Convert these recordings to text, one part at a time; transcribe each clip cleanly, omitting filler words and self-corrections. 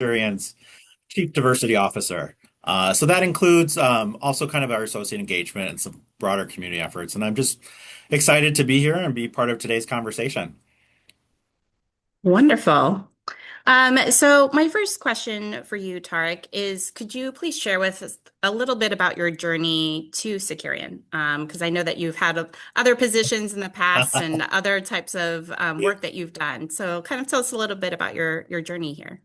Securian's Chief Diversity Officer. So that includes also kind of our associate engagement and some broader community efforts. And I'm just excited to be here and be part of today's conversation. Wonderful. So my first question for you, Tariq, is could you please share with us a little bit about your journey to Securian? Because I know that you've had other positions in the past and other types of work that you've done. So kind of tell us a little bit about your journey here.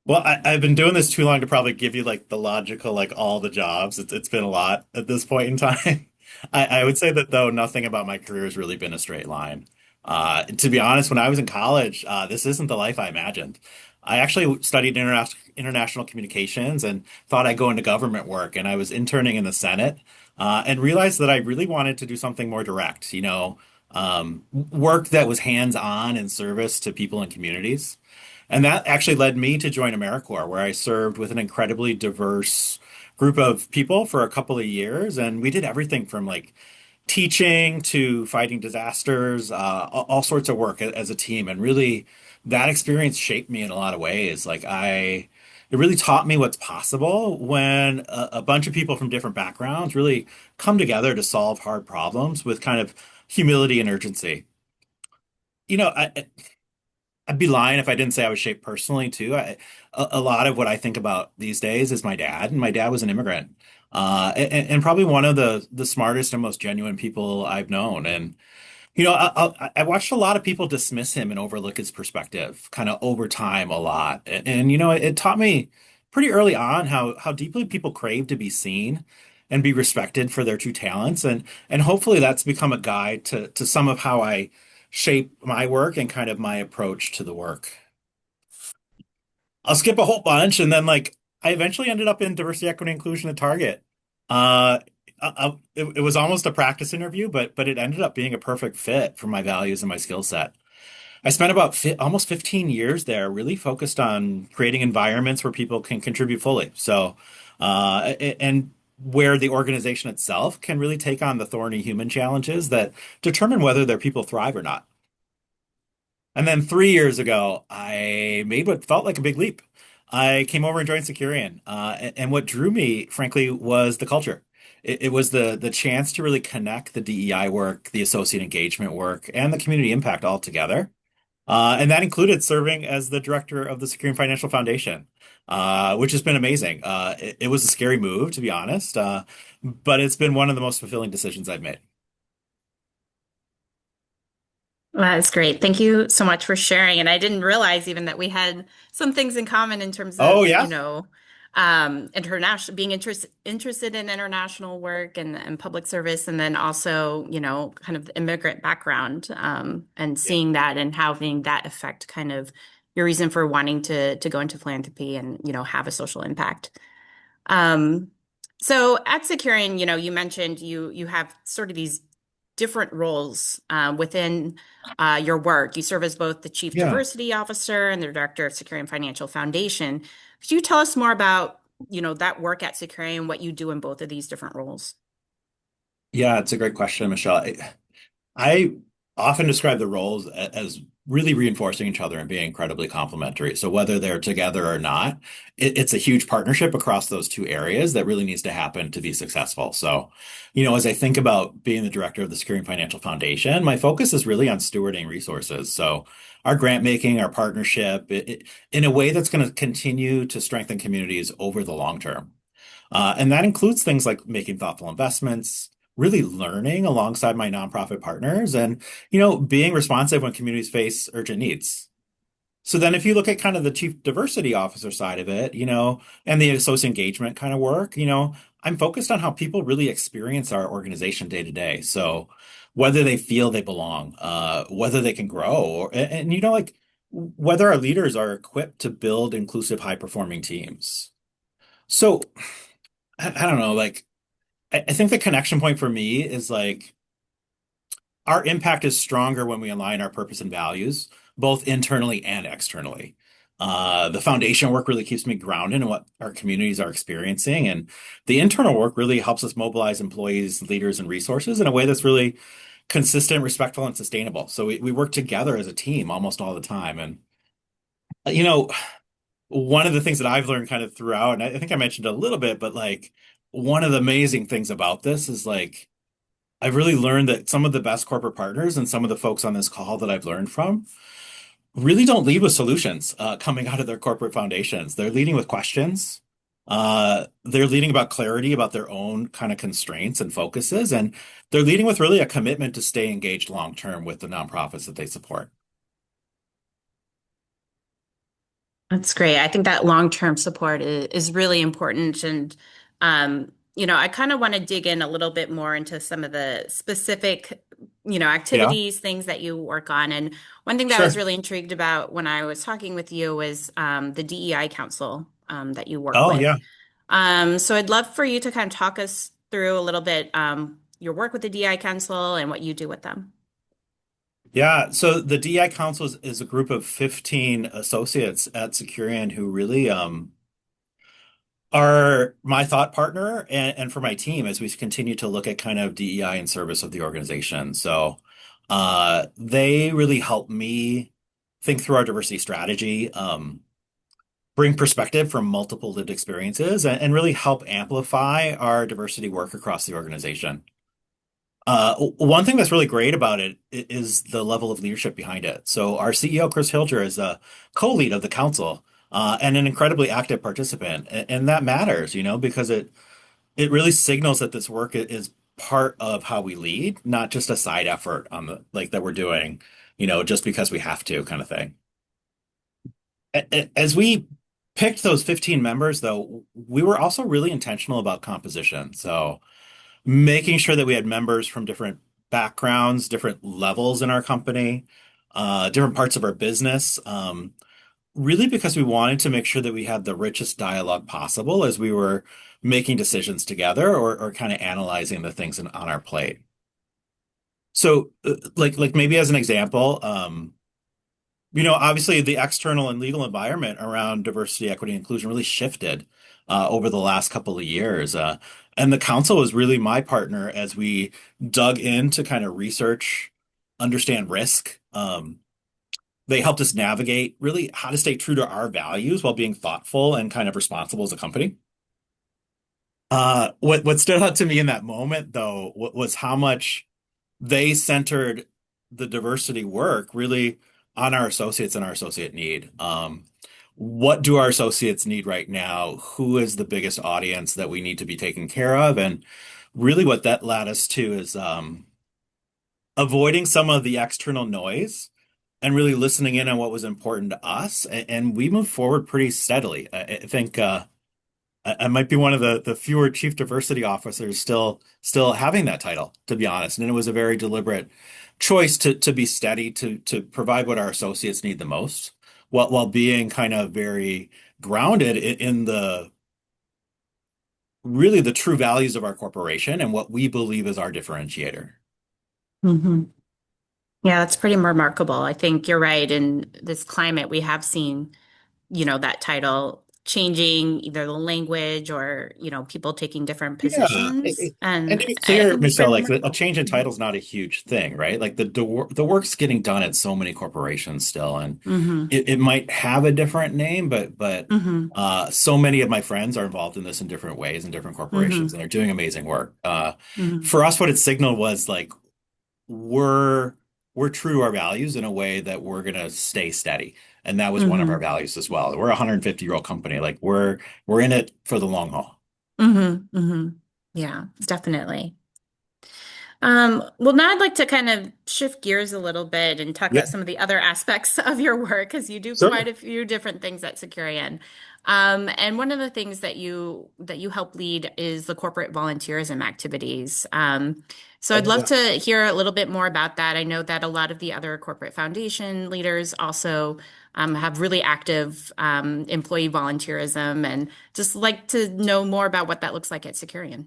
Well, I've been doing this too long to probably give you like the logical, like all the jobs. It's been a lot at this point in time. I would say that though, nothing about my career has really been a straight line. To be honest, when I was in college, this isn't the life I imagined. I actually studied international communications and thought I'd go into government work, and I was interning in the Senate, and realized that I really wanted to do something more direct, work that was hands-on in service to people and communities. And that actually led me to join AmeriCorps, where I served with an incredibly diverse group of people for a couple of years. And we did everything from like teaching to fighting disasters, all sorts of work as a team. And really, that experience shaped me in a lot of ways. It really taught me what's possible when a bunch of people from different backgrounds really come together to solve hard problems with kind of humility and urgency. You know, I, I'd be lying if I didn't say I was shaped personally too. A lot of what I think about these days is my dad, and my dad was an immigrant, and probably one of the smartest and most genuine people I've known. And I watched a lot of people dismiss him and overlook his perspective, kind of over time a lot. It taught me pretty early on how deeply people crave to be seen and be respected for their true talents, and hopefully that's become a guide to some of how I shape my work and kind of my approach to the work. I'll skip a whole bunch, and then like I eventually ended up in diversity, equity, inclusion at Target. It was almost a practice interview, but it ended up being a perfect fit for my values and my skill set. I spent about almost 15 years there, really focused on creating environments where people can contribute fully. And where the organization itself can really take on the thorny human challenges that determine whether their people thrive or not. And then 3 years ago, I made what felt like a big leap. I came over and joined Securian. And what drew me, frankly, was the culture. It was the chance to really connect the DEI work, the associate engagement work, and the community impact all together. And that included serving as the director of the Securian Financial Foundation, which has been amazing. It was a scary move, to be honest, but it's been one of the most fulfilling decisions I've made. Well, that's great. Thank you so much for sharing. And I didn't realize even that we had some things in common in terms Oh, of, yeah? international, being interested in international work and public service, and then also, kind of the immigrant background, and Yeah. seeing that and having that affect kind of your reason for wanting to go into philanthropy and, have a social impact. Um, so at Securian, you mentioned you have sort of these different roles within your work. You serve as both the Chief Yeah. Diversity Officer and the Director of Securian Financial Foundation. Could you tell us more about, that work at Securian, what you do in both of these different roles? Yeah, it's a great question, Michelle. I often describe the roles as really reinforcing each other and being incredibly complementary. So whether they're together or not, it's a huge partnership across those two areas that really needs to happen to be successful. So, as I think about being the director of the Securian Financial Foundation, my focus is really on stewarding resources. So our grant making, our partnership, in a way that's going to continue to strengthen communities over the long term. And that includes things like making thoughtful investments, really learning alongside my nonprofit partners, and, being responsive when communities face urgent needs. So then if you look at kind of the chief diversity officer side of it, and the associate engagement kind of work, I'm focused on how people really experience our organization day to day. So whether they feel they belong, whether they can grow, like whether our leaders are equipped to build inclusive, high performing teams. So I don't know, like I think the connection point for me is like our impact is stronger when we align our purpose and values, both internally and externally. The foundation work really keeps me grounded in what our communities are experiencing, and the internal work really helps us mobilize employees, leaders, and resources in a way that's really consistent, respectful, and sustainable. So we work together as a team almost all the time. And You know, one of the things that I've learned kind of throughout, and I think I mentioned a little bit, but like one of the amazing things about this is like I've really learned that some of the best corporate partners and some of the folks on this call that I've learned from really don't lead with solutions coming out of their corporate foundations. They're leading with questions. They're leading about clarity about their own kind of constraints and focuses, and they're leading with really a commitment to stay engaged long term with the nonprofits that they support. That's great. I think that long-term support is really important. And, I kind of want to dig in a little bit more into some of the specific, Yeah, activities, things that you work on. And one thing that I was sure. really intrigued about when I was talking with you was the DEI Council that you work Oh, with. yeah. So I'd love for you to kind of talk us through a little bit your work with the DEI Council and what you do with them. Yeah, so the DI Council is a group of 15 associates at Securian who really are my thought partner and for my team as we continue to look at kind of DEI in service of the organization. So they really help me think through our diversity strategy, bring perspective from multiple lived experiences, and really help amplify our diversity work across the organization. One thing that's really great about it is the level of leadership behind it. So our CEO, Chris Hilger, is a co-lead of the council and an incredibly active participant, and that matters, because it really signals that this work is part of how we lead, not just a side effort on the like that we're doing, just because we have to kind of thing. As we picked those 15 members, though, we were also really intentional about composition. So making sure that we had members from different backgrounds, different levels in our company, different parts of our business, really because we wanted to make sure that we had the richest dialogue possible as we were making decisions together or kind of analyzing the things on our plate. So, like maybe as an example, obviously the external and legal environment around diversity, equity, and inclusion really shifted over the last couple of years. And the council was really my partner as we dug in to kind of research, understand risk. They helped us navigate really how to stay true to our values while being thoughtful and kind of responsible as a company. What stood out to me in that moment, though, was how much they centered the diversity work really on our associates and our associate need. What do our associates need right now? Who is the biggest audience that we need to be taking care of? And really, what that led us to is avoiding some of the external noise and really listening in on what was important to us. And we moved forward pretty steadily. I think I might be one of the fewer chief diversity officers still having that title, to be honest. And it was a very deliberate choice to be steady, to provide what our associates need the most, while being kind of very grounded in the really the true values of our corporation and what we believe is our differentiator. Hmm. Yeah, that's pretty remarkable. I think you're right. In this climate, we have seen, that title changing either the language or, people taking different Yeah, positions. and to And be I clear, think it's Michelle, pretty like a remarkable. change in Hmm. title is not a huge thing, right? Like the work's getting done at so many corporations still, and Hmm. it might have a different name, but Hmm. so many of my friends are involved in this in different ways in different corporations, Hmm. and they're doing amazing work. Hmm. For us, what it signaled was like we're we're true to our values in a way that we're gonna stay steady, and that was one of our Hmm. values as well. We're a 150-year-old company, like we're in it for the long haul. Hmm. Hmm. Yeah, definitely. Well, now I'd like to kind of shift gears a little bit and talk Yeah, about some of the other aspects of your work because you do quite sure. a few different things at Securian. And one of the things that you help lead is the corporate volunteerism activities. So I'd Oh, love yeah. to hear a little bit more about that. I know that a lot of the other corporate foundation leaders also have really active employee volunteerism, and just like to know more about what that looks like at Securian.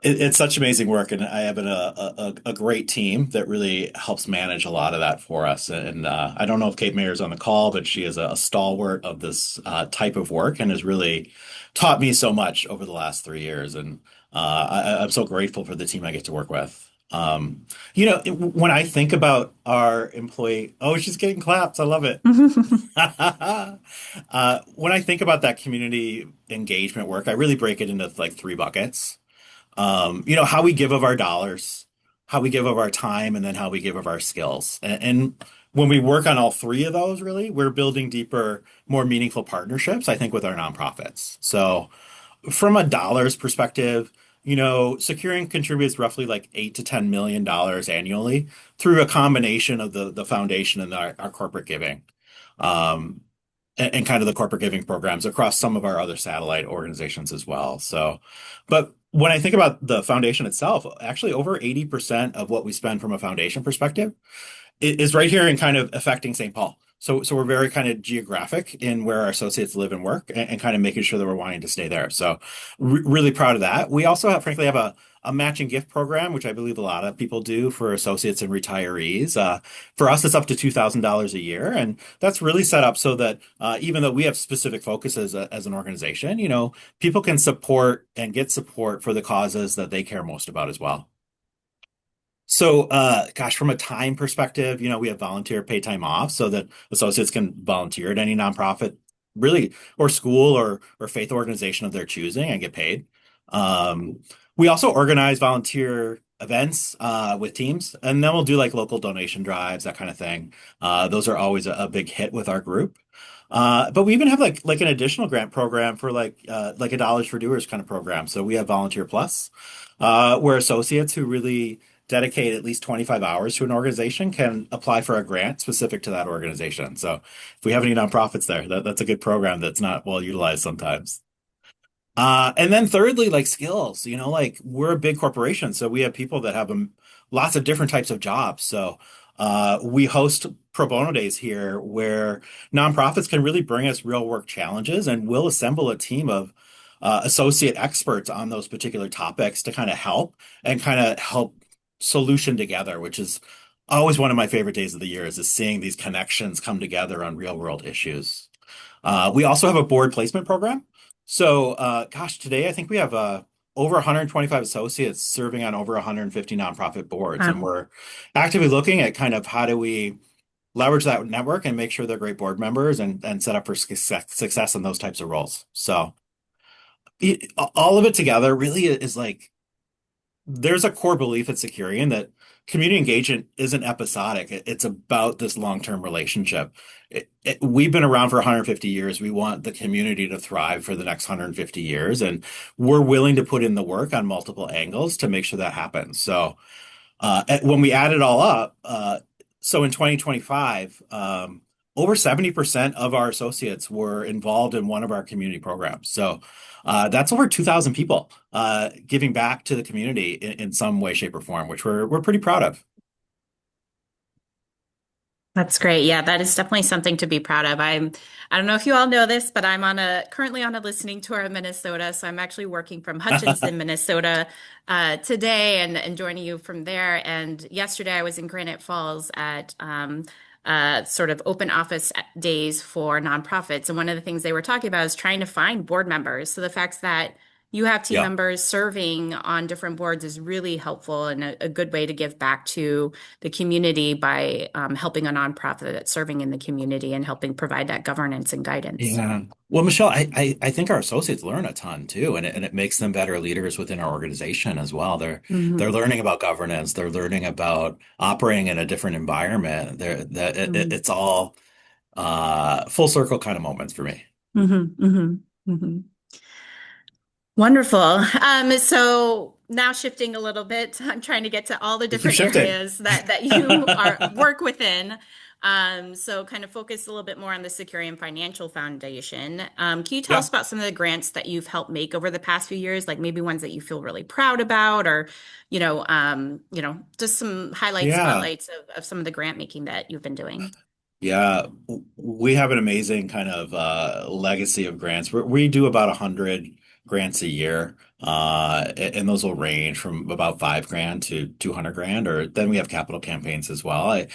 It's such amazing work, and I have a great team that really helps manage a lot of that for us. And I don't know if Kate Mayer's on the call, but she is a stalwart of this type of work and has really taught me so much over the last 3 years. And I'm so grateful for the team I get to work with. Um, when I think about our employee, oh, she's getting claps. I love it. When I think about that community engagement work, I really break it into like three buckets. How we give of our dollars, how we give of our time, and then how we give of our skills. And when we work on all three of those, really, we're building deeper, more meaningful partnerships, I think, with our nonprofits. So from a dollars perspective, Securian contributes roughly like $8 to $10 million annually through a combination of the foundation and our corporate giving. Um, and kind of the corporate giving programs across some of our other satellite organizations as well. So, but when I think about the foundation itself, actually over 80% of what we spend from a foundation perspective is right here in kind of affecting St. Paul. So we're very kind of geographic in where our associates live and work and kind of making sure that we're wanting to stay there. So really proud of that. We also frankly have a matching gift program, which I believe a lot of people do for associates and retirees. For us, it's up to $2,000 a year. And that's really set up so that even though we have specific focus as an organization, people can support and get support for the causes that they care most about as well. So, gosh, from a time perspective, we have volunteer paid time off so that associates can volunteer at any nonprofit, really, or school or faith organization of their choosing and get paid. Um, we also organize volunteer events with teams, and then we'll do like local donation drives, that kind of thing. Those are always a big hit with our group. But we even have like an additional grant program for like a Dollars for Doers kind of program. So we have Volunteer Plus, where associates who really dedicate at least 25 hours to an organization can apply for a grant specific to that organization. So if we have any nonprofits there, that's a good program that's not well utilized sometimes. And then thirdly, like skills, like we're a big corporation, so we have people that have lots of different types of jobs. So we host pro bono days here where nonprofits can really bring us real work challenges, and we'll assemble a team of associate experts on those particular topics to kind of help solution together, which is always one of my favorite days of the year is seeing these connections come together on real world issues. We also have a board placement program. So, gosh, today I think we have over 125 associates serving on over 150 nonprofit boards, and Wow. we're actively looking at kind of how do we leverage that network and make sure they're great board members and set up for success in those types of roles. So, all of it together really is like there's a core belief at Securian that community engagement isn't episodic. It's about this long-term relationship. We've been around for 150 years. We want the community to thrive for the next 150 years, and we're willing to put in the work on multiple angles to make sure that happens. So when we add it all up, so in 2025, over 70% of our associates were involved in one of our community programs. So that's over 2,000 people giving back to the community in some way, shape, or form, which we're pretty proud of. That's great. Yeah, that is definitely something to be proud of. I don't know if you all know this, but I'm currently on a listening tour in Minnesota. So I'm actually working from Hutchinson, Minnesota, today and joining you from there. And yesterday I was in Granite Falls at sort of open office days for nonprofits. And one of the things they were talking about is trying to find board members. So the fact that you have team Yeah. members serving on different boards is really helpful and a good way to give back to the community by helping a nonprofit that's serving in the community and helping provide that governance and guidance. Yeah. Well, Michelle, I think our associates learn a ton too, and it makes them better leaders within our organization as well. They're Hmm. learning about governance, they're learning about operating in a different environment. It's all full circle kind of moments for me. Hmm. Hmm. Hmm. Wonderful. So now shifting a little bit, I'm trying to get to all the We keep different shifting. areas that you are work within. So kind of focus a little bit more on the Securian Financial Foundation. Can you tell us Yeah. about some of the grants that you've helped make over the past few years, like maybe ones that you feel really proud about, or just some highlights, Yeah. spotlights of some of the grant making that you've been doing? Yeah, we have an amazing kind of legacy of grants. We do about 100 grants a year, and those will range from about 5 grand to 200 grand. Or then we have capital campaigns as well. I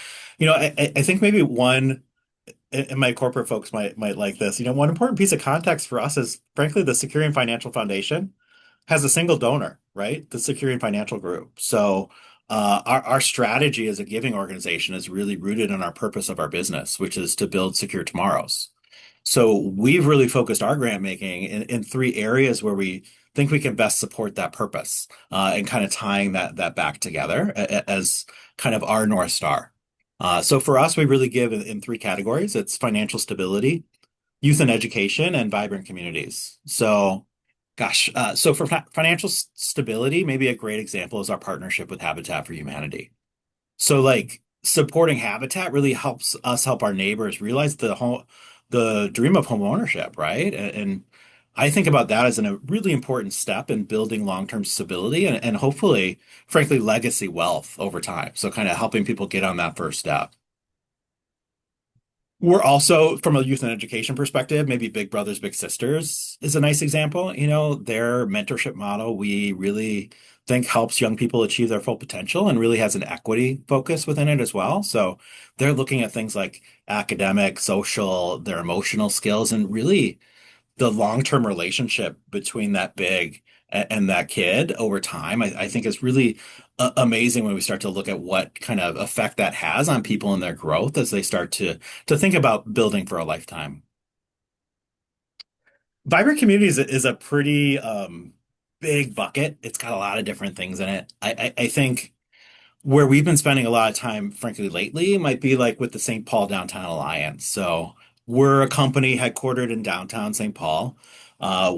think maybe one, and my corporate folks might like this. One important piece of context for us is, frankly, the Securian Financial Foundation has a single donor, right? The Securian Financial Group. So Our strategy as a giving organization is really rooted in our purpose of our business, which is to build secure tomorrows. So we've really focused our grant making in three areas where we think we can best support that purpose, and kind of tying that back together as kind of our North Star. So for us, we really give in three categories. It's financial stability, youth and education, and vibrant communities. So, gosh, so for financial stability, maybe a great example is our partnership with Habitat for Humanity. So like supporting Habitat really helps us help our neighbors realize the dream of home ownership, right? And I think about that as a really important step in building long-term stability and hopefully, frankly, legacy wealth over time. So kind of helping people get on that first step. We're also, from a youth and education perspective, maybe Big Brothers Big Sisters is a nice example. Their mentorship model, we really think helps young people achieve their full potential and really has an equity focus within it as well. So they're looking at things like academic, social, their emotional skills, and really the long-term relationship between that big and that kid over time, I think is really amazing when we start to look at what kind of effect that has on people and their growth as they start to think about building for a lifetime. Vibrant communities is a pretty big bucket. It's got a lot of different things in it. I think where we've been spending a lot of time, frankly, lately might be like with the St. Paul Downtown Alliance. So we're a company headquartered in downtown St. Paul.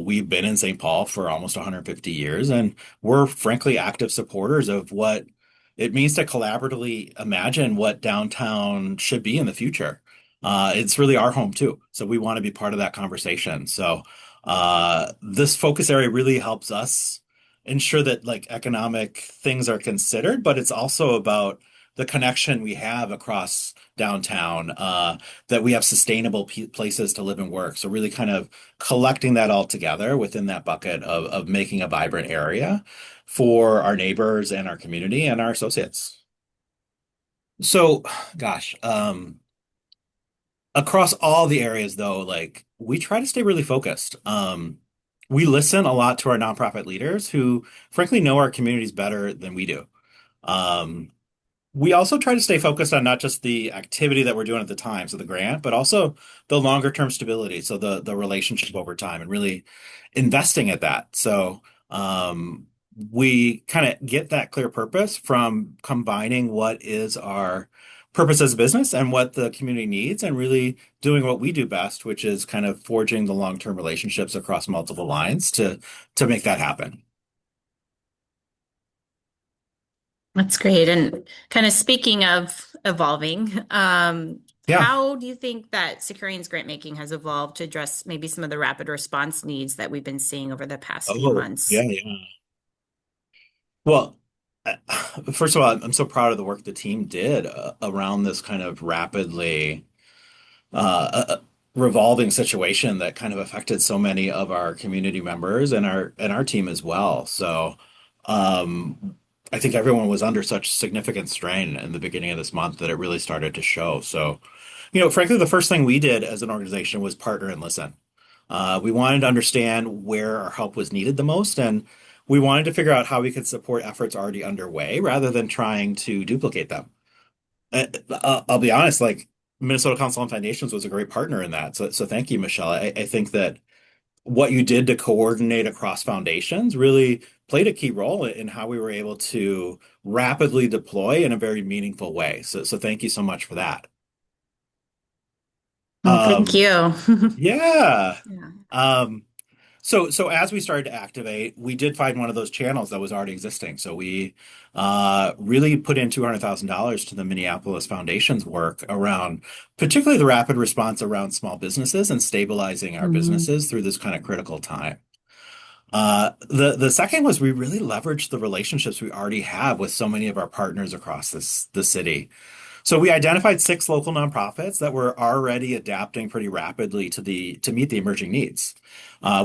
We've been in St. Paul for almost 150 years, and we're frankly active supporters of what it means to collaboratively imagine what downtown should be in the future. It's really our home too, so we want to be part of that conversation. So this focus area really helps us ensure that like economic things are considered, but it's also about the connection we have across downtown, that we have sustainable places to live and work. So really kind of collecting that all together within that bucket of making a vibrant area for our neighbors and our community and our associates. So, gosh, across all the areas though, like we try to stay really focused. We listen a lot to our nonprofit leaders who frankly know our communities better than we do. Um, we also try to stay focused on not just the activity that we're doing at the time, so the grant, but also the longer term stability, so the relationship over time, and really investing at that. So we kind of get that clear purpose from combining what is our purpose as a business and what the community needs, and really doing what we do best, which is kind of forging the long term relationships across multiple lines to make that happen. That's great. And kind of speaking of evolving, Yeah. how do you think that Securian's grant making has evolved to address maybe some of the rapid response needs that we've been seeing over the past few Oh, yeah, months? yeah. Well, uh, first of all, I'm so proud of the work the team did around this kind of rapidly revolving situation that kind of affected so many of our community members and our team as well. So, I think everyone was under such significant strain in the beginning of this month that it really started to show. So, frankly, the first thing we did as an organization was partner and listen. We wanted to understand where our help was needed the most, and we wanted to figure out how we could support efforts already underway rather than trying to duplicate them. I'll be honest, like Minnesota Council on Foundations was a great partner in that. So thank you, Michelle. I think that what you did to coordinate across foundations really played a key role in how we were able to rapidly deploy in a very meaningful way. So thank you so much for that. Well, thank Um, you. yeah. Yeah. Um, so as we started to activate, we did find one of those channels that was already existing. So we really put in $200,000 to the Minneapolis Foundation's work around particularly the rapid response around small businesses and stabilizing our Mhm. businesses through this kind of critical time. The second was we really leveraged the relationships we already have with so many of our partners across the city. So we identified six local nonprofits that were already adapting pretty rapidly to meet the emerging needs.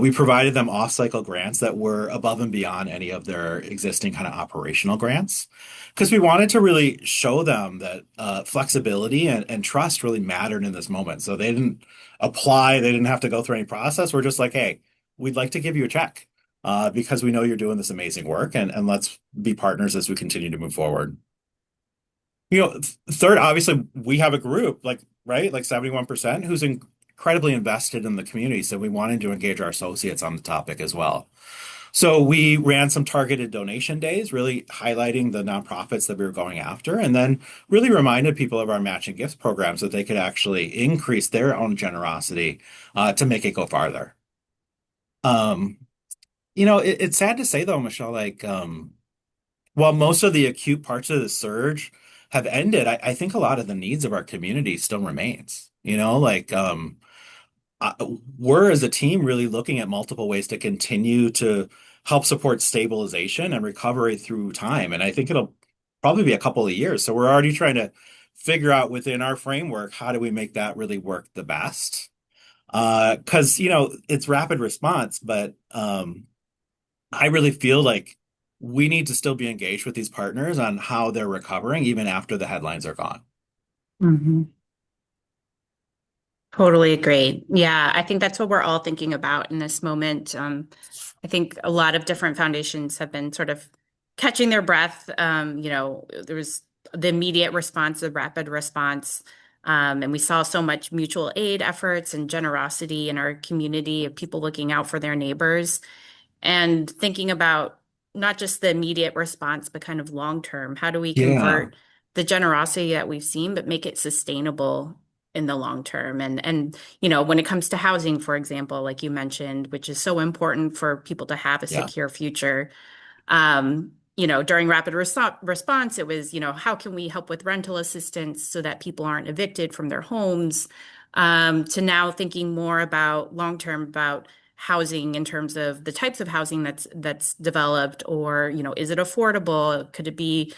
We provided them off-cycle grants that were above and beyond any of their existing kind of operational grants, because we wanted to really show them that flexibility and trust really mattered in this moment. So they didn't apply, they didn't have to go through any process. We're just like, hey, we'd like to give you a check. because we know you're doing this amazing work, and let's be partners as we continue to move forward. Third, obviously, we have a group like, right, like 71% who's incredibly invested in the community. So we wanted to engage our associates on the topic as well. So we ran some targeted donation days, really highlighting the nonprofits that we were going after, and then really reminded people of our matching gifts programs that they could actually increase their own generosity to make it go farther. Um, it's sad to say though, Michelle, like while most of the acute parts of the surge have ended, I think a lot of the needs of our community still remains. I, we're as a team really looking at multiple ways to continue to help support stabilization and recovery through time. And I think it'll probably be a couple of years. So we're already trying to figure out within our framework, how do we make that really work the best? Because, it's rapid response, but I really feel like we need to still be engaged with these partners on how they're recovering even after the headlines are gone. Mhm. Totally agree. Yeah, I think that's what we're all thinking about in this moment. I think a lot of different foundations have been sort of catching their breath. There was the immediate response, the rapid response, and we saw so much mutual aid efforts and generosity in our community of people looking out for their neighbors and thinking about not just the immediate response, but kind of long term. How do we Yeah. convert the generosity that we've seen, but make it sustainable in the long term? And when it comes to housing, for example, like you mentioned, which is so important for people to have a Yeah. secure future. During rapid response, it was, how can we help with rental assistance so that people aren't evicted from their homes? To now thinking more about long term about housing in terms of the types of housing that's developed, or, is it affordable? Could we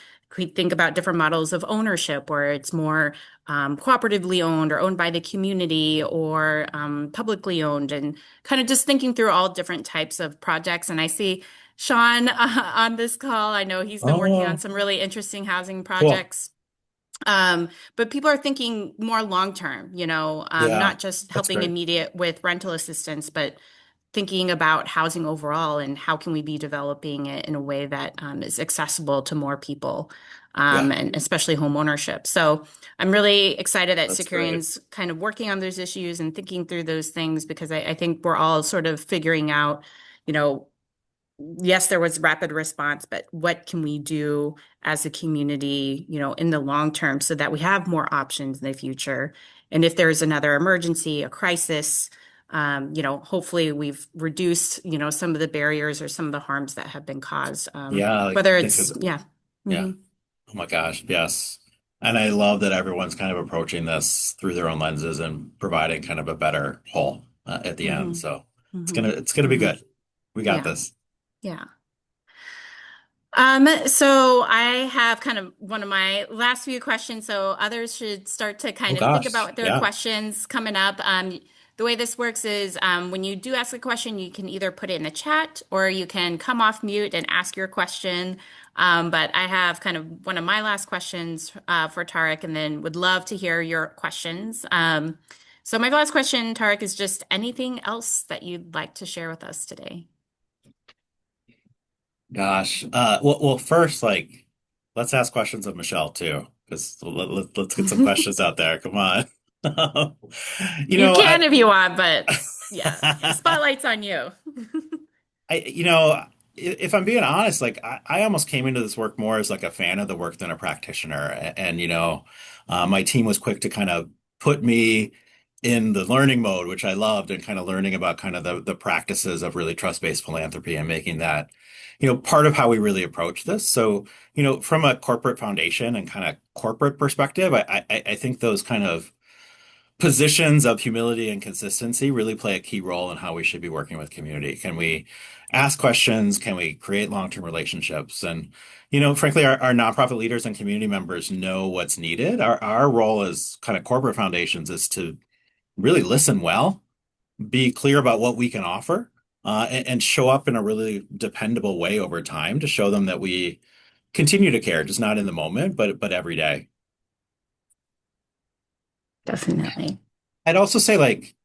think about different models of ownership where it's more cooperatively owned or owned by the community or publicly owned, and kind of just thinking through all different types of projects. And I see Sean on this call. I know he's been working on Oh, some really interesting housing cool. projects. But people are thinking more long term, Yeah. not just That's helping great. immediate with rental assistance, but thinking about housing overall and how can we be developing it in a way that is accessible to more people, Yeah. and especially home ownership. So I'm really excited that That's great. Securian's kind of working on those issues and thinking through those things because I think we're all sort of figuring out, you know, yes, there was rapid response, but what can we do as a community, in the long term so that we have more options in the future? And if there's another emergency, a crisis, hopefully we've reduced, some of the barriers or some of the harms that have been caused. Yeah. Like Whether think it's, of, yeah. yeah. Hmm. Oh my gosh. Yes. And I love that everyone's kind of approaching this through their own lenses and providing kind of a better whole at the end. Hmm. So Hmm. it's gonna be Hmm. good. We got Yeah. this. Yeah. So I have kind of one of my last few questions, so others should start to Oh kind of think gosh. about their Yeah. questions coming up. The way this works is when you do ask a question, you can either put it in the chat or you can come off mute and ask your question. But I have kind of one of my last questions for Tariq, and then would love to hear your questions. So my last question, Tariq, is just anything else that you'd like to share with us today? Gosh. Well, first, like, let's ask questions of Michelle too, because let's get some questions out there. Come on. You You know, can if you want, but yeah, spotlight's on you. if I'm being honest, like I almost came into this work more as like a fan of the work than a practitioner. My team was quick to kind of put me in the learning mode, which I loved, and kind of learning about kind of the practices of really trust-based philanthropy and making that, part of how we really approach this. So, from a corporate foundation and kind of corporate perspective, I think those kind of positions of humility and consistency really play a key role in how we should be working with community. Can we ask questions? Can we create long-term relationships? And, frankly, our nonprofit leaders and community members know what's needed. Our role as kind of corporate foundations is to really listen well, be clear about what we can offer, and show up in a really dependable way over time to show them that we continue to care, just not in the moment, but every day. Definitely. I'd also say like,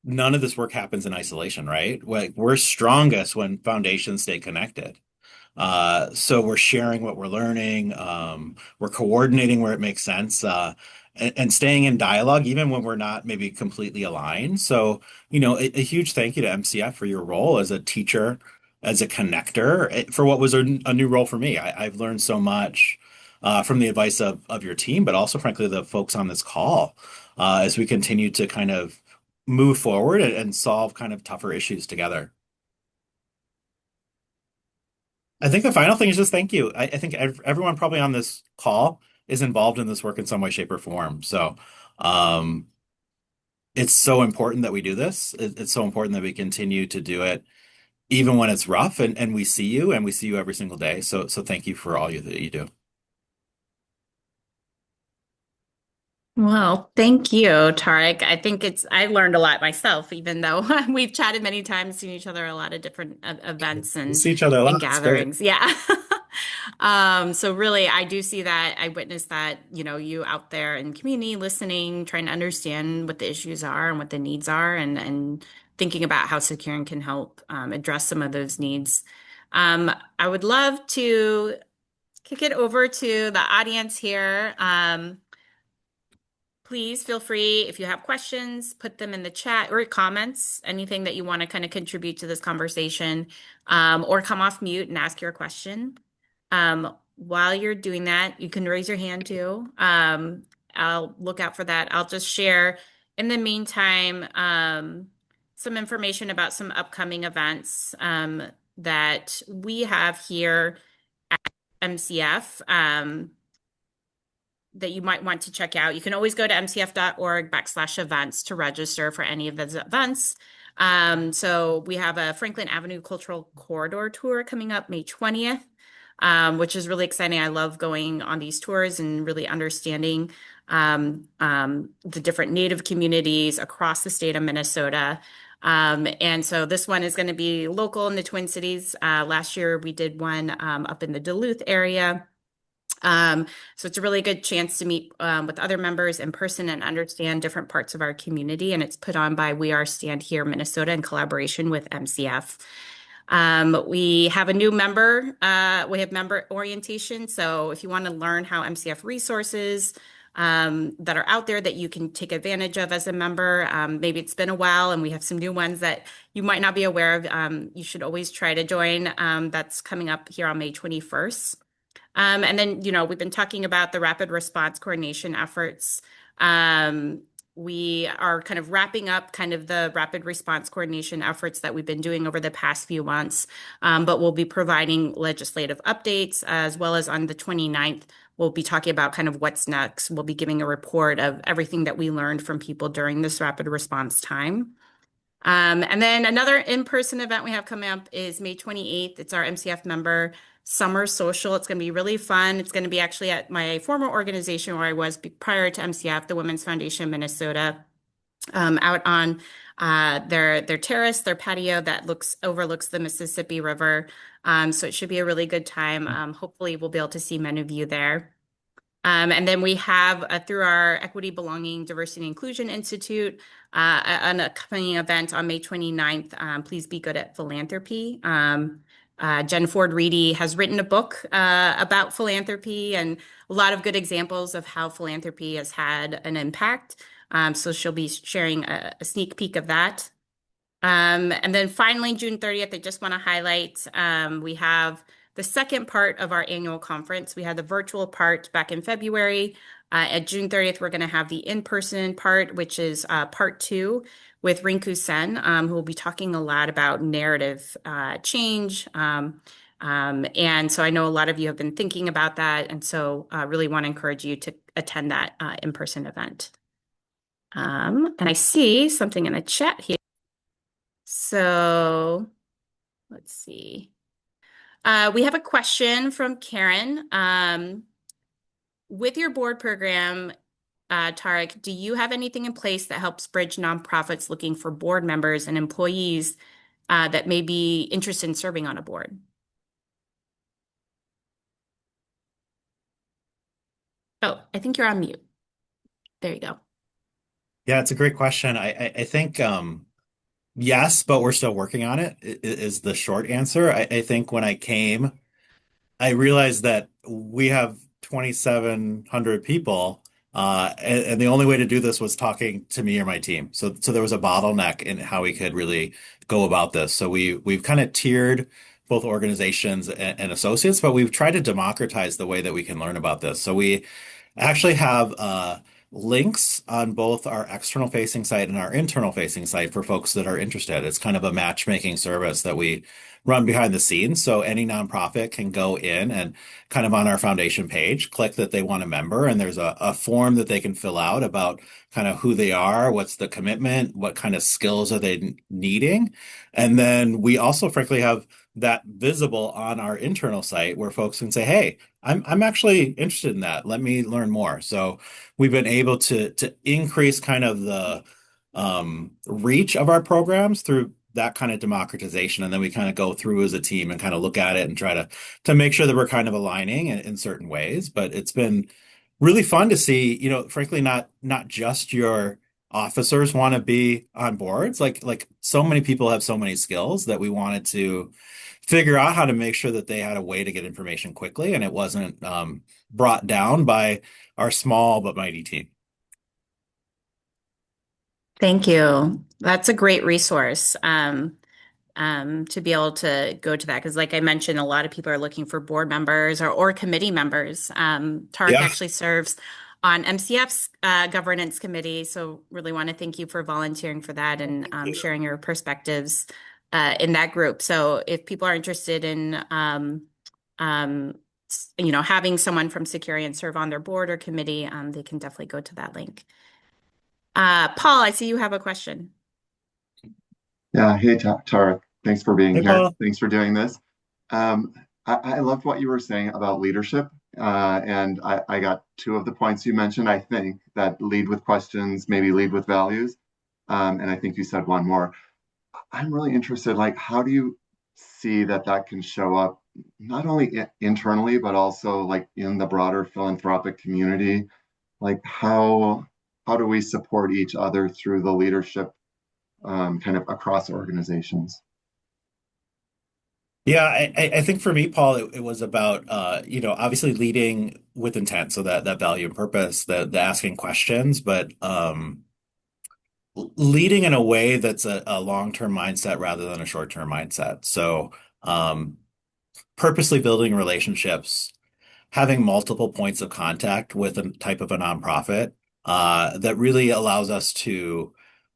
none of this work happens in isolation, right? Like we're strongest when foundations stay connected. So we're sharing what we're learning. We're coordinating where it makes sense, and staying in dialogue, even when we're not maybe completely aligned. So, a huge thank you to MCF for your role as a teacher, as a connector, for what was a new role for me. I've learned so much from the advice of your team, but also, frankly, the folks on this call, as we continue to kind of move forward and solve kind of tougher issues together. I think the final thing is just thank you. I think everyone probably on this call is involved in this work in some way, shape, or form. So um, it's so important that we do this. It's so important that we continue to do it, even when it's rough. And we see you, and we see you every single day. So thank you for all that you do. Well, thank you, Tariq. I learned a lot myself, even though we've chatted many times, seen each other at a lot of different events We see each other a and lot. It's great. gatherings. Yeah. So really, I do see that. I witnessed that, you out there in community listening, trying to understand what the issues are and what the needs are, and thinking about how Securian can help address some of those needs. I would love to kick it over to the audience here. Please feel free, if you have questions, put them in the chat or comments, anything that you want to kind of contribute to this conversation, or come off mute and ask your question. While you're doing that, you can raise your hand too. I'll look out for that. I'll just share in the meantime some information about some upcoming events that we have here at MCF. That you might want to check out. You can always go to mcf.org/events to register for any of those events. So we have a Franklin Avenue Cultural Corridor tour coming up May 20th, which is really exciting. I love going on these tours and really understanding the different Native communities across the state of Minnesota. And so this one is going to be local in the Twin Cities. Last year we did one up in the Duluth area. So it's a really good chance to meet with other members in person and understand different parts of our community. And it's put on by We Are Stand Here Minnesota in collaboration with MCF. We have a new member. We have member orientation. So if you want to learn how MCF resources that are out there that you can take advantage of as a member, maybe it's been a while and we have some new ones that you might not be aware of. You should always try to join. That's coming up here on May 21st. And then, we've been talking about the rapid response coordination efforts. We are kind of wrapping up kind of the rapid response coordination efforts that we've been doing over the past few months, but we'll be providing legislative updates as well as on the 29th. We'll be talking about kind of what's next. We'll be giving a report of everything that we learned from people during this rapid response time. And then another in-person event we have coming up is May 28th. It's our MCF member summer social. It's going to be really fun. It's going to be actually at my former organization where I was prior to MCF, the Women's Foundation of Minnesota, out on their terrace, their patio that overlooks the Mississippi River. So it should be a really good time. Hopefully we'll be able to see many of you there. And then we have, through our Equity, Belonging, Diversity, and Inclusion Institute, an upcoming event on May 29th. Please be good at philanthropy. Jen Ford Reedy has written a book about philanthropy and a lot of good examples of how philanthropy has had an impact. So she'll be sharing a sneak peek of that. And then finally, June 30th, I just want to highlight we have the second part of our annual conference. We had the virtual part back in February. At June 30th, we're going to have the in-person part, which is part 2 with Rinku Sen, who will be talking a lot about narrative change. And so I know a lot of you have been thinking about that. And so I really want to encourage you to attend that in-person event. And I see something in the chat here. So let's see. We have a question from Karen. With your board program, Tariq, do you have anything in place that helps bridge nonprofits looking for board members and employees that may be interested in serving on a board? Oh, I think you're on mute. There you go. Yeah, it's a great question. I think Yes, but we're still working on it, is the short answer. I think when I came, I realized that we have 2,700 people, and the only way to do this was talking to me or my team. So there was a bottleneck in how we could really go about this. So we've kind of tiered both organizations and associates, but we've tried to democratize the way that we can learn about this. So we actually have links on both our external facing site and our internal facing site for folks that are interested. It's kind of a matchmaking service that we run behind the scenes. So any nonprofit can go in and kind of on our foundation page, click that they want a member, and there's a form that they can fill out about kind of who they are, what's the commitment, what kind of skills are they needing. And then we also, frankly, have that visible on our internal site where folks can say, hey, I'm actually interested in that. Let me learn more. So we've been able to increase kind of the reach of our programs through that kind of democratization. And then we kind of go through as a team and kind of look at it and try to make sure that we're kind of aligning in certain ways. But it's been really fun to see, frankly, not just your officers want to be on boards. Like so many people have so many skills that we wanted to figure out how to make sure that they had a way to get information quickly and it wasn't brought down by our small but mighty team. Thank you. That's a great resource. To be able to go to that. Because, like I mentioned, a lot of people are looking for board members or committee members. Tariq Yeah. actually serves on MCF's governance committee. So, really want to thank you for volunteering for that and Thank you. sharing your perspectives in that group. So, if people are interested in, um, having someone from Securian serve on their board or committee, they can definitely go to that link. Paul, I see you have a question. Yeah, hey Tara, thanks for being Hey, here. Paul. Thanks for doing this. Um, I loved what you were saying about leadership, and I got two of the points you mentioned. I think that lead with questions, maybe lead with values, and I think you said one more. I'm really interested, like, how do you see that that can show up not only internally, but also like in the broader philanthropic community? Like, how do we support each other through the leadership kind of across organizations? Yeah, I think for me, Paul, it was about obviously leading with intent, so that value and purpose, the asking questions, but leading in a way that's a long-term mindset rather than a short-term mindset. So um, purposely building relationships, having multiple points of contact with a type of a nonprofit that really allows us to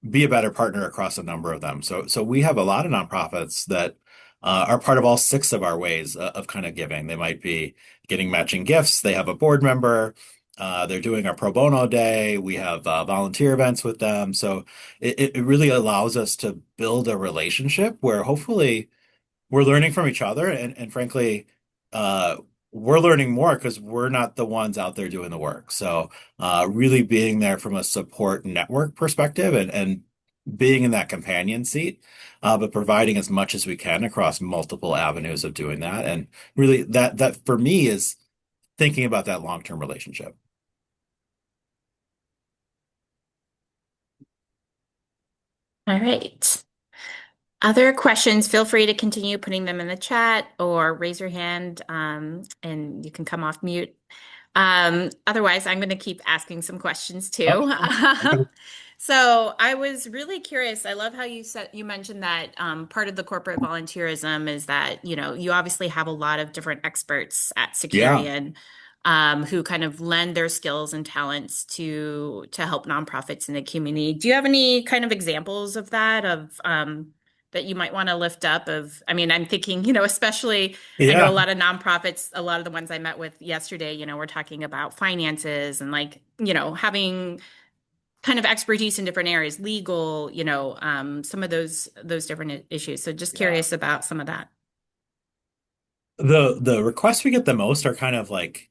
be a better partner across a number of them. So we have a lot of nonprofits that are part of all six of our ways of kind of giving. They might be getting matching gifts. They have a board member. They're doing our pro bono day. We have volunteer events with them. So it really allows us to build a relationship where hopefully we're learning from each other and frankly uh we're learning more because we're not the ones out there doing the work. So really being there from a support network perspective and being in that companion seat, but providing as much as we can across multiple avenues of doing that. And really that for me is thinking about that long-term relationship. All right. Other questions, feel free to continue putting them in the chat or raise your hand and you can come off mute. Otherwise, I'm going to keep asking some questions Oh, too. okay. So I was really curious. I love how you mentioned that part of the corporate volunteerism is that, you obviously have a lot of different experts at Yeah. Securian who kind of lend their skills and talents to help nonprofits in the community. Do you have any kind of examples of that that you might want to lift up of, I mean, I'm thinking, especially I know a Yeah. lot of nonprofits, a lot of the ones I met with yesterday, we're talking about finances and like, having kind of expertise in different areas, legal, some of those different issues. So just Yeah. curious about some of that. The requests we get the most are kind of like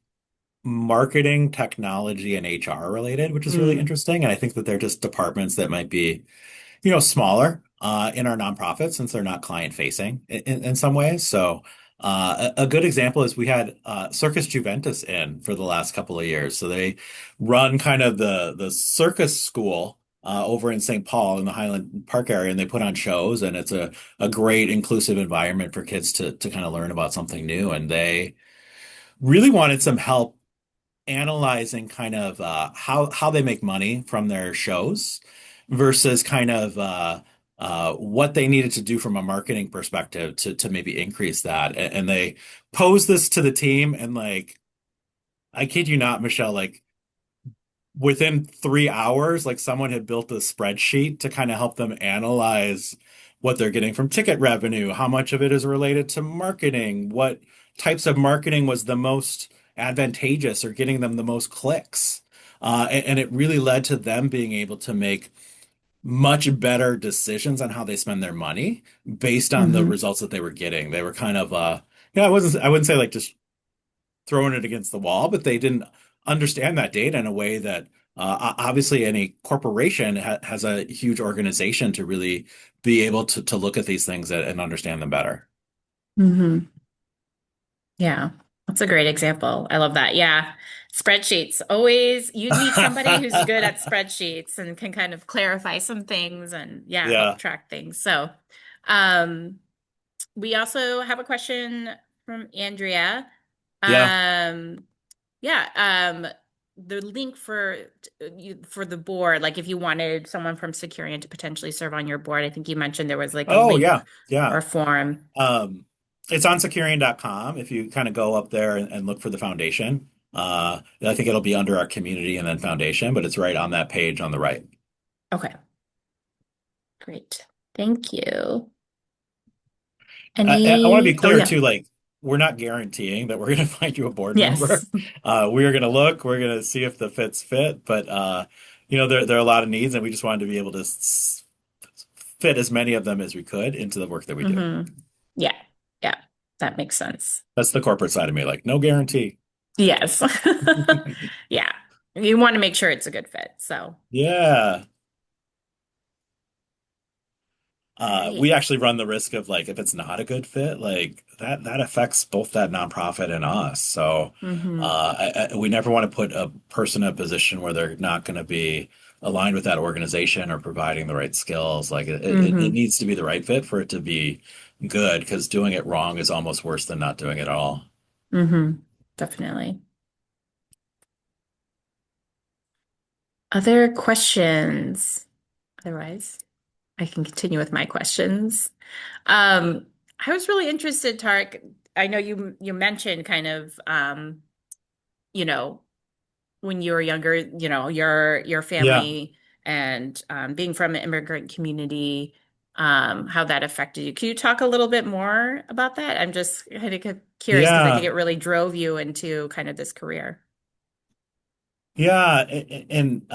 marketing, technology, and HR related, which is really Mm. interesting. And I think that they're just departments that might be, smaller in our nonprofit since they're not client facing in some ways. So a good example is we had Circus Juventus in for the last couple of years. So they run kind of the circus school over in St. Paul in the Highland Park area, and they put on shows, and it's a great inclusive environment for kids to kind of learn about something new. And they really wanted some help analyzing kind of how they make money from their shows versus kind of what they needed to do from a marketing perspective to maybe increase that. And they posed this to the team, and like I kid you not, Michelle, like within 3 hours, like someone had built a spreadsheet to kind of help them analyze what they're getting from ticket revenue, how much of it is related to marketing, what types of marketing was the most advantageous or getting them the most clicks. And it really led to them being able to make much better decisions on how they spend their money based on the Hmm. results that they were getting. They were kind of I wouldn't say like just throwing it against the wall, but they didn't understand that data in a way that obviously any corporation has a huge organization to really be able to look at these things and understand them better. Hmm. Yeah, that's a great example. I love that. Yeah. Spreadsheets. Always, you need somebody who's good at spreadsheets and can kind of clarify some things and yeah, help Yeah, track things. So, um, we also have a question from Andrea. yeah. Um, yeah, the link for the board, like if you wanted someone from Securian to potentially serve on your board, I think you mentioned there was like a Oh, link yeah, yeah. or a form. Um, it's on Securian.com. If you kind of go up there and look for the foundation, I think it'll be under our community and then foundation, but it's right on that page on the right. Okay, great. Thank you. I want to be Oh clear yeah. too, like we're not guaranteeing that we're going to find you a board member. Yes. We are going to look, we're going to see if the fits fit, but there are a lot of needs, and we just wanted to be able to fit as many of them as we could into the work that we do. Hmm. Yeah. Yeah. That makes sense. That's the corporate side of me, like no guarantee. Yes. Yeah. You want to make sure it's a good fit. So Yeah. We great. actually run the risk of like if it's not a good fit, like that affects both that nonprofit and us. So Hmm. we never want to put a person in a position where they're not going to be aligned with that organization or providing the right skills. Like it Hmm. needs to be the right fit for it to be good, because doing it wrong is almost worse than not doing it at all. Hmm. Definitely. Other questions? Otherwise, I can continue with my questions. Um, I was really interested, Tarek. I know you mentioned kind of you know, when you were younger, your Yeah. family and being from an immigrant community, how that affected you. Can you talk a little bit more about that? I'm just kind of curious because I think Yeah. it really drove you into kind of this career. Yeah. And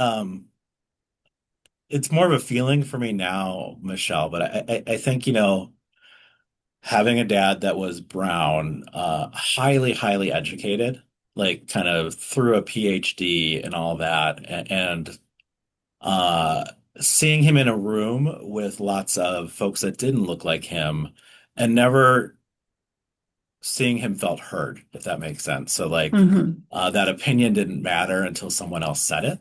it's more of a feeling for me now, Michelle, but I think, having a dad that was brown, highly educated, like kind of through a PhD and all that, and uh, seeing him in a room with lots of folks that didn't look like him, and never seeing him felt heard, if that makes sense. So like Hmm. that opinion didn't matter until someone else said it.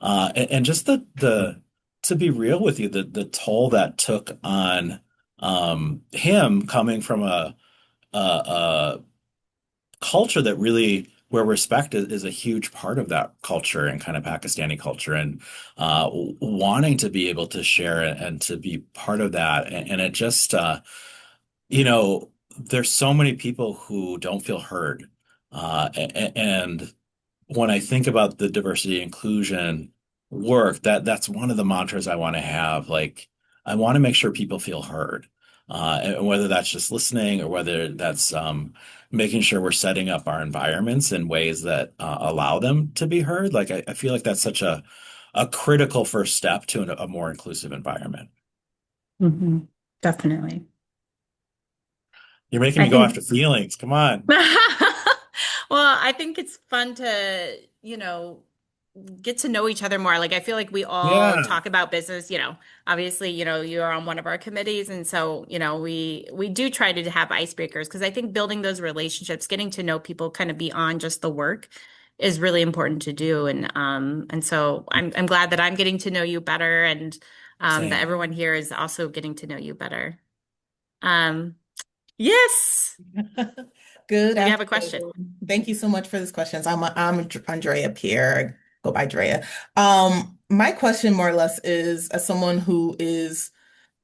And just the to be real with you, the toll that took on him coming from a culture that really where respect is a huge part of that culture and kind of Pakistani culture, and wanting to be able to share it and to be part of that, and it just you know there's so many people who don't feel heard, and when I think about the diversity inclusion work, that's one of the mantras I want to have. Like, I want to make sure people feel heard, and whether that's just listening or whether that's making sure we're setting up our environments in ways that allow them to be heard. Like, I feel like that's such a critical first step to a more inclusive environment. Hmm. Definitely. You're making I me go think after feelings. Come on. well, I think it's fun to, get to know each other more. Like I feel like we all Yeah. talk about business, obviously, you're on one of our committees and so, we do try to have icebreakers because I think building those relationships, getting to know people kind of beyond just the work is really important to do. And so I'm glad that I'm getting to know you better and that Same. everyone here is also getting to know you better. Um, yes, Good we have a question. afternoon. Thank you so much for these questions. I'm Andrea Pierre. I go by Drea. My question more or less is as someone who is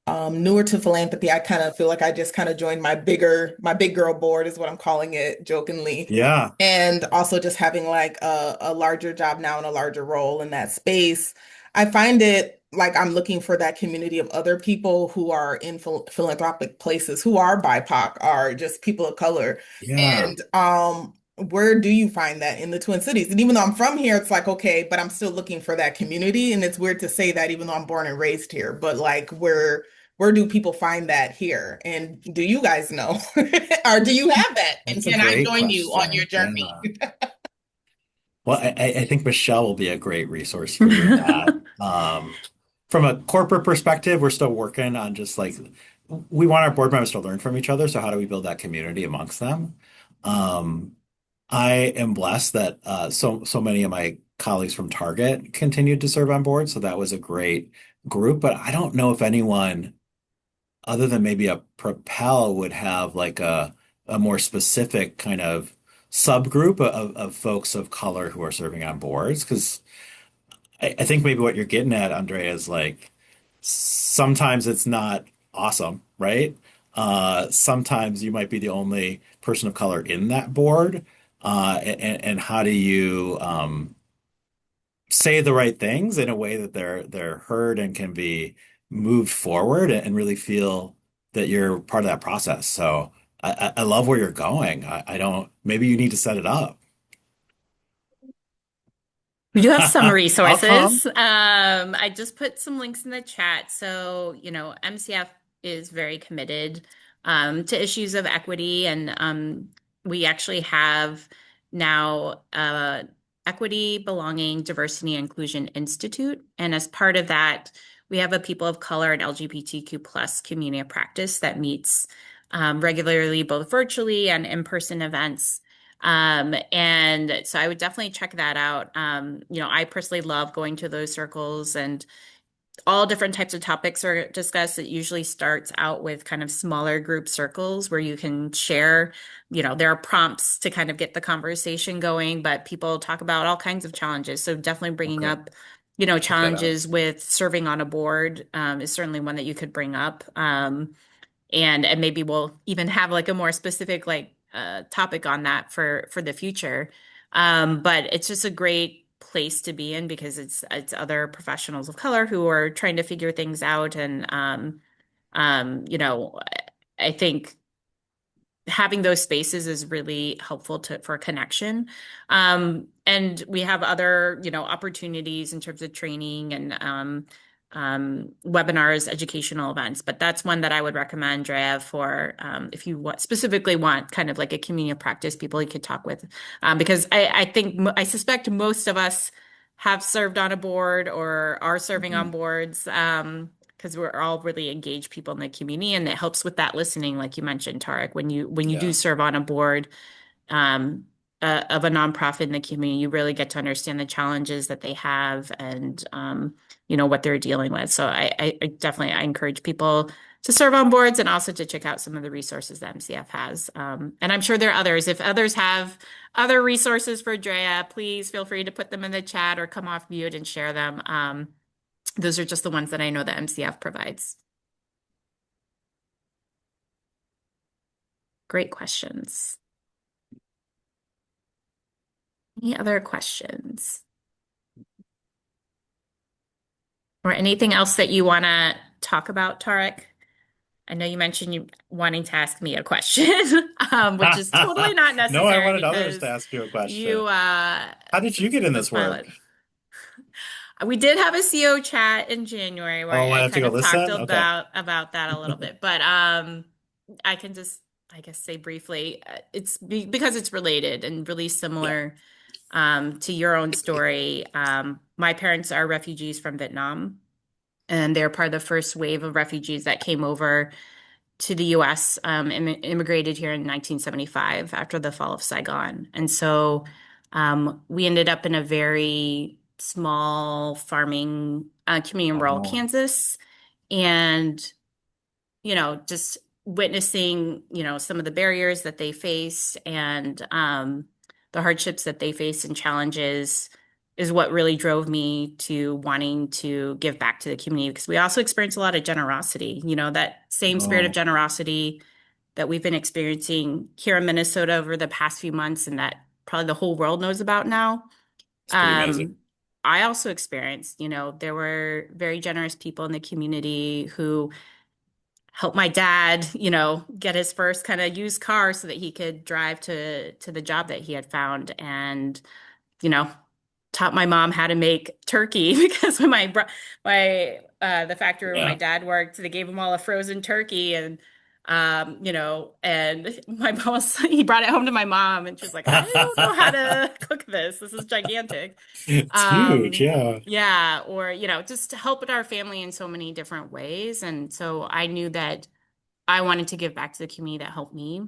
newer to philanthropy, I kind of feel like I just kind of joined my big girl board is what I'm calling it jokingly. Yeah. And also just having like a larger job now and a larger role in that space. I find it like I'm looking for that community of other people who are in philanthropic places, who are BIPOC, are just people of color. Yeah. And where do you find that in the Twin Cities? And even though I'm from here, it's like, okay, but I'm still looking for that community. And it's weird to say that even though I'm born and raised here, but like where do people find that here? And do you guys know? Or do you have that? And That's a can I great join you on your question. journey? Yeah. Well, I think Michelle will be a great resource for you in that. From a corporate perspective, we're still working on just like we want our board members to learn from each other. So how do we build that community amongst them? Um, I am blessed that so many of my colleagues from Target continued to serve on board. So that was a great group. But I don't know if anyone other than maybe a Propel would have like a more specific kind of subgroup of folks of color who are serving on boards. Because I think maybe what you're getting at, Andrea, is like sometimes it's not awesome, right? Sometimes you might be the only person of color in that board. And how do you say the right things in a way that they're heard and can be moved forward and really feel that you're part of that process. So I love where you're going. I don't, maybe you need to set it up. We do have some I'll come. resources. I just put some links in the chat. So, MCF is very committed to issues of equity, and we actually have now Equity, Belonging, Diversity, and Inclusion Institute. And as part of that, we have a people of color and LGBTQ plus community of practice that meets regularly, both virtually and in-person events. And so I would definitely check that out. I personally love going to those circles and all different types of topics are discussed. It usually starts out with kind of smaller group circles where you can share, there are prompts to kind of get the conversation going, but people talk about all kinds of challenges. So definitely bringing Okay, up, check that out. challenges with serving on a board, is certainly one that you could bring up. And maybe we'll even have like a more specific like topic on that for the future. But it's just a great place to be in because it's other professionals of color who are trying to figure things out. And um, you know, I think having those spaces is really helpful for connection. And we have other, opportunities in terms of training and webinars, educational events. But that's one that I would recommend, Drea, for if you specifically want kind of like a community of practice people you could talk with. Because I think, I suspect most of us have served on a board or are serving on Mhm. boards. Because we're all really engaged people in the community, and it helps with that listening, like you mentioned, Tariq. When you do Yeah. serve on a board um, of a nonprofit in the community, you really get to understand the challenges that they have and what they're dealing with. So I definitely I encourage people to serve on boards and also to check out some of the resources that MCF has. And I'm sure there are others. If others have other resources for Drea, please feel free to put them in the chat or come off mute and share them. Those are just the ones that I know that MCF provides. Great questions. Any other questions? Or anything else that you want to talk about, Tariq? I know you mentioned you wanting to ask me a question, which is totally not No, I necessary wanted others to because ask you a you question. How did you get in that's this fine. work? We did have a CO chat in January Oh, where I I have to kind go of talked listen? Okay. about that a little bit, but I can just I guess say briefly, because it's related and really Yeah. similar to your own story. My parents are refugees from Vietnam, and they're part of the first wave of refugees that came over to the US, immigrated here in 1975 after the fall of Saigon. And so We ended up in a very small farming community in rural Oh, Kansas, and just witnessing, some of the barriers that they face and the hardships that they face and challenges is what really drove me to wanting to give back to the community because we also experience a lot of generosity, that same spirit of oh, generosity that we've been experiencing here in Minnesota over the past few months and that probably the whole world knows about now. it's pretty amazing. Um, I also experienced, there were very generous people in the community who helped my dad, get his first kind of used car so that he could drive to the job that he had found and, you know, taught my mom how to make turkey because when the factory where my Yeah. dad worked, they gave him all a frozen turkey and and my boss he brought it home to my mom and she was like, I don't know how to cook this. This is gigantic. It's huge. Yeah. Yeah, or just to help our family in so many different ways. And so I knew that I wanted to give back to the community that helped me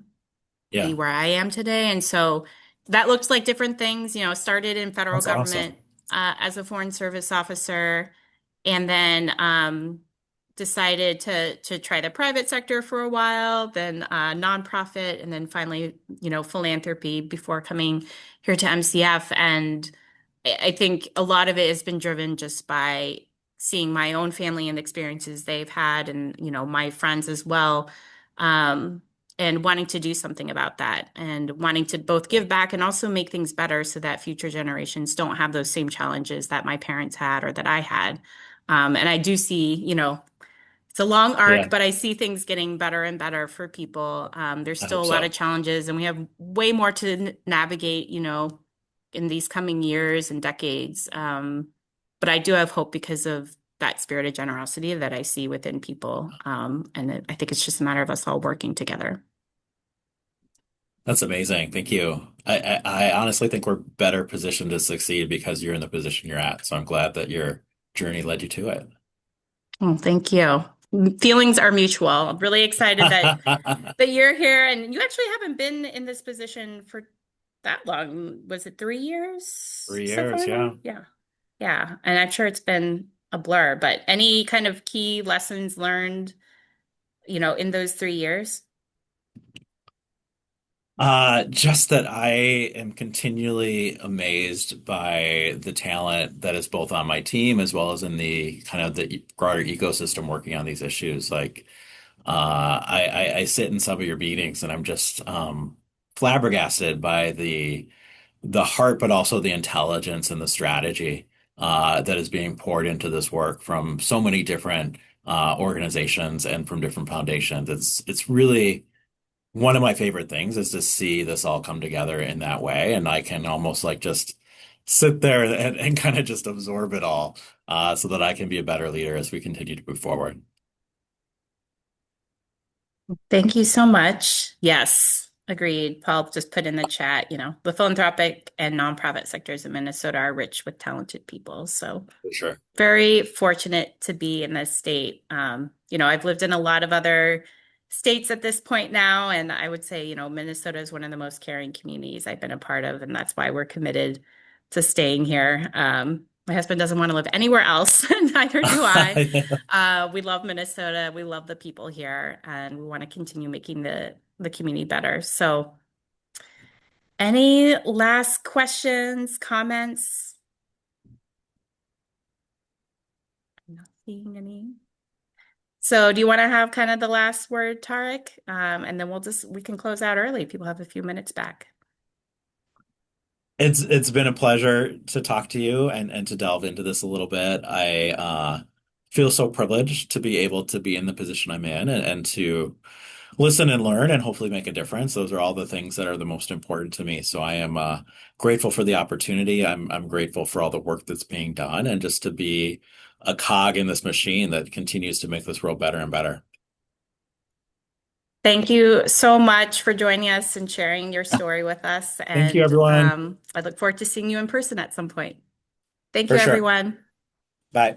be Yeah. where I am today. And so that looks like different things, started in federal That's government awesome. as a foreign service officer, and then decided to try the private sector for a while, then nonprofit, and then finally, philanthropy before coming here to MCF. And I think a lot of it has been driven just by seeing my own family and the experiences they've had, and my friends as well, um, and wanting to do something about that, and wanting to both give back and also make things better so that future generations don't have those same challenges that my parents had or that I had. And I do see, it's a long Yeah. arc, but I see things getting better and better for people. There's I still hope a lot of so. challenges, and we have way more to navigate, in these coming years and decades. But I do have hope because of that spirit of generosity that I see within people. I think it's just a matter of us all working together. That's amazing. Thank you. I honestly think we're better positioned to succeed because you're in the position you're at. So I'm glad that your journey led you to it. Well, thank you. Feelings are mutual. I'm really excited that you're here, and you actually haven't been in this position for that long. Was it 3 years 3 years. so far now? Yeah. Yeah. Yeah. And I'm sure it's been a blur, but any kind of key lessons learned, in those 3 years? Just that I am continually amazed by the talent that is both on my team as well as in the kind of the broader ecosystem working on these issues. Like, I sit in some of your meetings and I'm just flabbergasted by the heart, but also the intelligence and the strategy that is being poured into this work from so many different organizations and from different foundations. It's really one of my favorite things is to see this all come together in that way, and I can almost like just sit there and kind of just absorb it all, so that I can be a better leader as we continue to move forward. Thank you so much. Yes, agreed. Paul just put in the chat, the philanthropic and nonprofit sectors in Minnesota are rich with talented people. So For sure. very fortunate to be in this state. I've lived in a lot of other states at this point now, and I would say, Minnesota is one of the most caring communities I've been a part of, and that's why we're committed to staying here. My husband doesn't want to live anywhere else, and neither do I. We love Minnesota. We love the people here, and we want to continue making the community better. So, any last questions, comments? I'm not seeing any. So, do you want to have kind of the last word, Tariq? And then we can close out early. People have a few minutes back. It's been a pleasure to talk to you and to delve into this a little bit. I feel so privileged to be able to be in the position I'm in and to listen and learn and hopefully make a difference. Those are all the things that are the most important to me. So I am grateful for the opportunity. I'm grateful for all the work that's being done and just to be a cog in this machine that continues to make this world better and better. Thank you so much for joining us and sharing your story with us. Thank you, And everyone. I look forward to seeing you in person at some point. Thank you, For sure. everyone. Bye.